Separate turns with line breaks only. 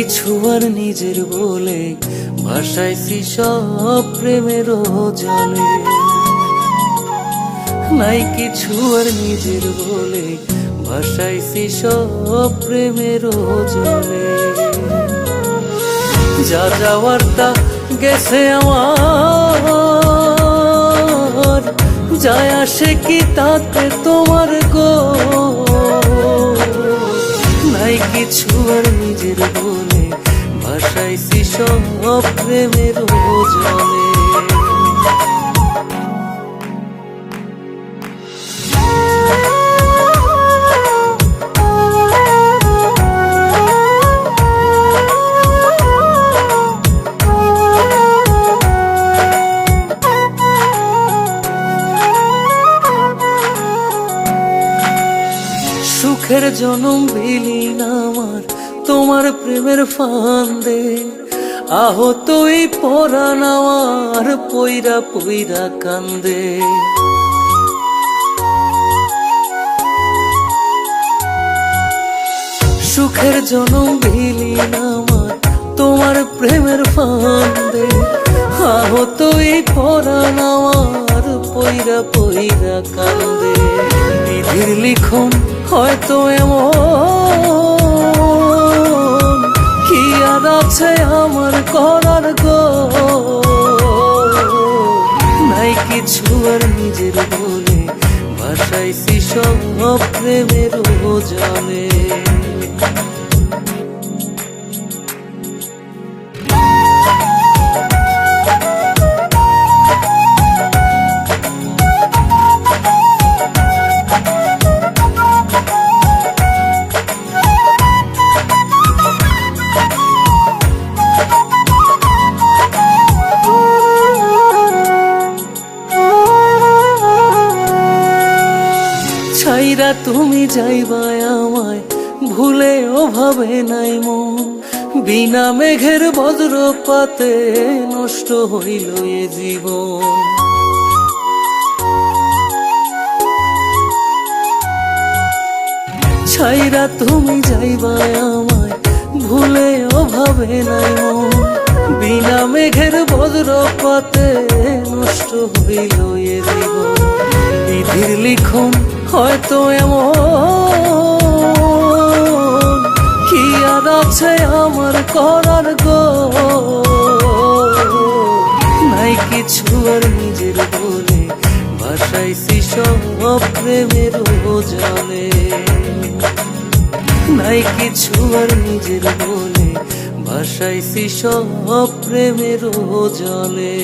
কিছু আর নিজের বলে ভাসাইছি সব প্রেমের জলে। নাই কিছু আর নিজের বলে ভাসাইছি সব প্রেমের জলে। যা যাওয়ার তা গেছে আমার, যায় আসে কি তাতে তোমার গো। নাই কিছু আর নিজের বলে ভাসাইছি সব প্রেমের জলে। সুখের জনম বিলীন আমার তোমার প্রেমের ফান্দে, আহত এই পরাণ আমার পইরা পইরা কান্দে। সুখের জনম বিলীন আমার তোমার প্রেমের ফান্দে, আহত এই পরাণ আমার পইরা পইরা কান্দে। বিধির লিখন হয়তো এমন, কি আর আছে আমার করার গো। নাই কিছু আর নিজের বলে ভাসাইছি সব প্রেমের জলে। ছাইরা তুমি যাইবা আমায় ভুলে ওভাবে নাই মন, বিনা মেঘের বজ্রপাতে নষ্ট হইল এ জীবন। ছাইরা তুমি যাইবা আমায় ভুলে ওভাবে নাই মন, বিনা মেঘের বজ্রপাতে নষ্ট হইল এ জীবন। বিধির লিখন হয়তো এমন, কি আর আছে আমার করার গো। নাই কিছু আর নিজের বলে ভাসাইছি সব প্রেমের জলে। নাই কিছু আর নিজের বলে ভাসাইছি সব প্রেমের জলে।